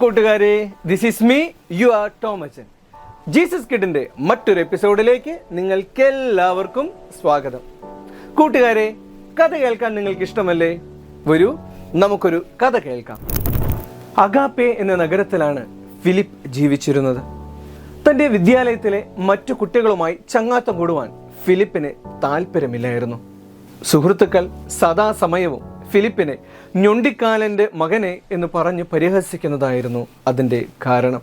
കൂട്ടുകാരെ, this is me your Tomachan. Jesus കിഡിന്റെ മറ്റൊരു എപ്പിസോഡിലേക്ക് നിങ്ങൾക്കെല്ലാവർക്കും സ്വാഗതം. കൂട്ടുകാരെ, കഥ കേൾക്കാൻ നിങ്ങൾക്ക് ഇഷ്ടമല്ലേ? വരൂ, നമുക്കൊരു കഥ കേൾക്കാം. അഗാപ്പെ എന്ന നഗരത്തിലാണ് ഫിലിപ്പ് ജീവിച്ചിരുന്നത്. തൻ്റെ വിദ്യാലയത്തിലെ മറ്റു കുട്ടികളുമായി ചങ്ങാത്തം കൂടുവാൻ ഫിലിപ്പിന് താല്പര്യമില്ലായിരുന്നു. സുഹൃത്തുക്കൾ സദാസമയവും ഫിലിപ്പിനെ ഞൊണ്ടിക്കാലൻ്റെ മകനെ എന്ന് പറഞ്ഞ് പരിഹസിക്കുന്നതായിരുന്നു അതിൻ്റെ കാരണം.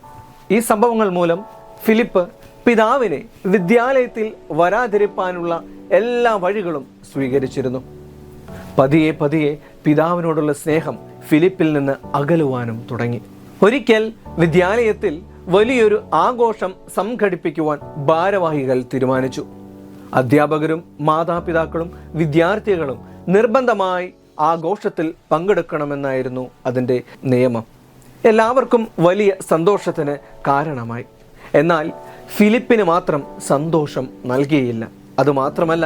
ഈ സംഭവങ്ങൾ മൂലം ഫിലിപ്പ് പിതാവിനെ വിദ്യാലയത്തിൽ വരാതിരിക്കാനുള്ള എല്ലാ വഴികളും സ്വീകരിച്ചിരുന്നു. പതിയെ പതിയെ പിതാവിനോടുള്ള സ്നേഹം ഫിലിപ്പിൽ നിന്ന് അകലുവാനും തുടങ്ങി. ഒരിക്കൽ വിദ്യാലയത്തിൽ വലിയൊരു ആഘോഷം സംഘടിപ്പിക്കുവാൻ ഭാരവാഹികൾ തീരുമാനിച്ചു. അധ്യാപകരും മാതാപിതാക്കളും വിദ്യാർത്ഥികളും നിർബന്ധമായി ആഘോഷത്തിൽ പങ്കെടുക്കണമെന്നായിരുന്നു അതിൻ്റെ നിയമം. എല്ലാവർക്കും വലിയ സന്തോഷത്തിന് കാരണമായി. എന്നാൽ ഫിലിപ്പിന് മാത്രം സന്തോഷം നൽകിയില്ല. അതുമാത്രമല്ല,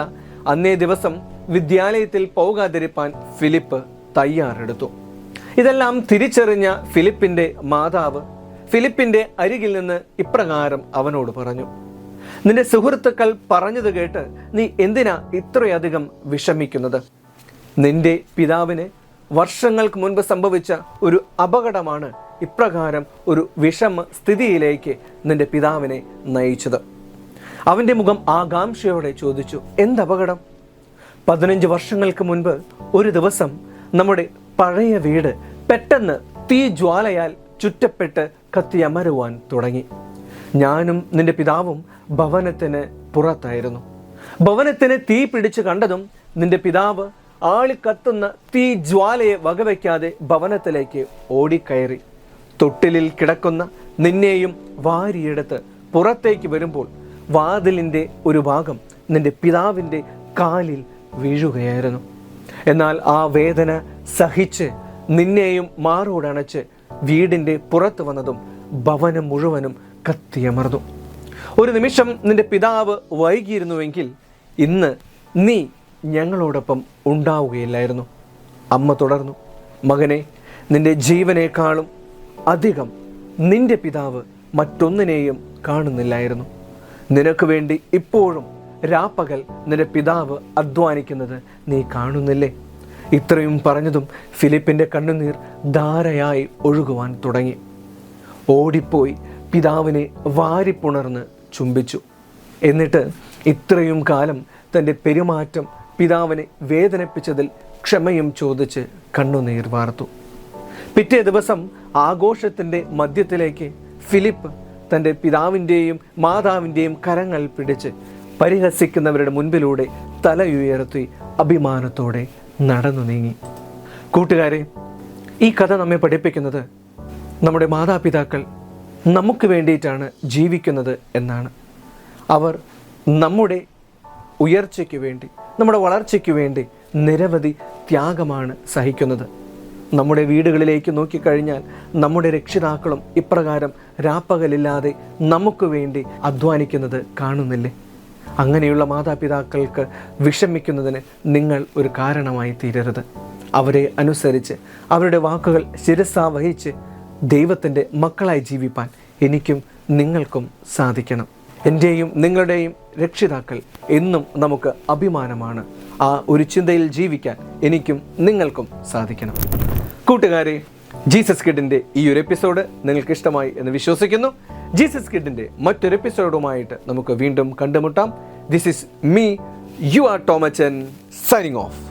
അന്നേ ദിവസം വിദ്യാലയത്തിൽ പോകാതിരിക്കാൻ ഫിലിപ്പ് തയ്യാറെടുത്തു. ഇതെല്ലാം തിരിച്ചറിഞ്ഞ ഫിലിപ്പിൻ്റെ മാതാവ് ഫിലിപ്പിൻ്റെ അരികിൽ നിന്ന് ഇപ്രകാരം അവനോട് പറഞ്ഞു: നിന്റെ സുഹൃത്തുക്കൾ പറഞ്ഞത് കേട്ട് നീ എന്തിനാ ഇത്രയധികം വിഷമിക്കുന്നത്? നിന്റെ പിതാവിന് വർഷങ്ങൾക്ക് മുൻപ് സംഭവിച്ച ഒരു അപകടമാണ് ഇപ്രകാരം ഒരു വിഷമ സ്ഥിതിയിലേക്ക് നിന്റെ പിതാവിനെ നയിച്ചത്. അവൻ്റെ മുഖം ആകാംക്ഷയോടെ ചോദിച്ചു: എന്തപകടം? 15 വർഷങ്ങൾക്ക് മുൻപ് ഒരു ദിവസം നമ്മുടെ പഴയ വീട് പെട്ടെന്ന് തീജ്വാലയാൽ ചുറ്റപ്പെട്ട് കത്തിയമരുവാൻ തുടങ്ങി. ഞാനും നിന്റെ പിതാവും ഭവനത്തിന് പുറത്തായിരുന്നു. ഭവനത്തിന് തീ പിടിച്ച് കണ്ടതും നിന്റെ പിതാവ് ആളിക്കത്തുന്ന തീ ജ്വാലയെ വകവയ്ക്കാതെ ഭവനത്തിലേക്ക് ഓടിക്കയറി. തൊട്ടിലിൽ കിടക്കുന്ന നിന്നെയും വാരിയെടുത്ത് പുറത്തേക്ക് വരുമ്പോൾ വാതിലിൻ്റെ ഒരു ഭാഗം നിന്റെ പിതാവിൻ്റെ കാലിൽ വീഴുകയായിരുന്നു. എന്നാൽ ആ വേദന സഹിച്ച് നിന്നെയും മാറോടണച്ച് വീടിൻ്റെ പുറത്ത് വന്നതും ഭവനം മുഴുവനും കത്തിയമർന്നു. ഒരു നിമിഷം നിന്റെ പിതാവ് വൈകിയിരുന്നുവെങ്കിൽ ഇന്ന് നീ ഞങ്ങളോടൊപ്പം ഉണ്ടാവുകയില്ലായിരുന്നു. അമ്മ തുടർന്നു: മകനെ, നിന്റെ ജീവനേക്കാളും അധികം നിന്റെ പിതാവ് മറ്റൊന്നിനെയും കാണുന്നില്ലായിരുന്നു. നിനക്ക് വേണ്ടി ഇപ്പോഴും രാപ്പകൽ നിന്റെ പിതാവ് അധ്വാനിക്കുന്നത് നീ കാണുന്നില്ലേ? ഇത്രയും പറഞ്ഞതും ഫിലിപ്പിൻ്റെ കണ്ണുനീർ ധാരയായി ഒഴുകുവാൻ തുടങ്ങി. ഓടിപ്പോയി പിതാവിനെ വാരിപ്പുണർന്ന് ചുംബിച്ചു. എന്നിട്ട് ഇത്രയും കാലം തൻ്റെ പെരുമാറ്റം പിതാവിനെ വേദനിപ്പിച്ചതിൽ ക്ഷമയും ചോദിച്ച് കണ്ണുനീർ വാർത്തു. പിറ്റേ ദിവസം ആഘോഷത്തിൻ്റെ മധ്യത്തിലേക്ക് ഫിലിപ്പ് തൻ്റെ പിതാവിൻ്റെയും മാതാവിൻ്റെയും കരങ്ങൾ പിടിച്ച് പരിഹസിക്കുന്നവരുടെ മുൻപിലൂടെ തലയുയർത്തി അഭിമാനത്തോടെ നടന്നു നീങ്ങി. കൂട്ടുകാരെ, ഈ കഥ നമ്മെ പഠിപ്പിക്കുന്നത് നമ്മുടെ മാതാപിതാക്കൾ നമുക്ക് വേണ്ടിയിട്ടാണ് ജീവിക്കുന്നത് എന്നാണ്. അവർ നമ്മുടെ ഉയർച്ചയ്ക്ക് വേണ്ടി, നമ്മുടെ വളർച്ചയ്ക്ക് വേണ്ടി നിരവധി ത്യാഗമാണ് സഹിക്കുന്നത്. നമ്മുടെ വീടുകളിലേക്ക് നോക്കിക്കഴിഞ്ഞാൽ നമ്മുടെ രക്ഷിതാക്കളും ഇപ്രകാരം രാപ്പകലില്ലാതെ നമുക്ക് വേണ്ടി അധ്വാനിക്കുന്നത് കാണുന്നില്ലേ? അങ്ങനെയുള്ള മാതാപിതാക്കൾക്ക് വിഷമിക്കുന്നതിന് നിങ്ങൾ ഒരു കാരണമായി തീരരുത്. അവരെ അനുസരിച്ച് അവരുടെ വാക്കുകൾ ശിരസാ വഹിച്ച് ദൈവത്തിൻ്റെ മക്കളായി ജീവിപ്പാൻ എനിക്കും നിങ്ങൾക്കും സാധിക്കണം. എൻ്റെയും നിങ്ങളുടെയും രക്ഷിതാക്കൾ എന്നും നമുക്ക് അഭിമാനമാണ്. ആ ഒരു ചിന്തയിൽ ജീവിക്കാൻ എനിക്കും നിങ്ങൾക്കും സാധിക്കണം. കൂട്ടുകാരെ, ജീസസ് കിഡിൻ്റെ ഈ ഒരു എപ്പിസോഡ് നിങ്ങൾക്ക് ഇഷ്ടമായി എന്ന് വിശ്വസിക്കുന്നു. ജീസസ് കിഡിൻ്റെ മറ്റൊരു എപ്പിസോഡുമായിട്ട് നമുക്ക് വീണ്ടും കണ്ടുമുട്ടാം. This is me your Tomachan signing of.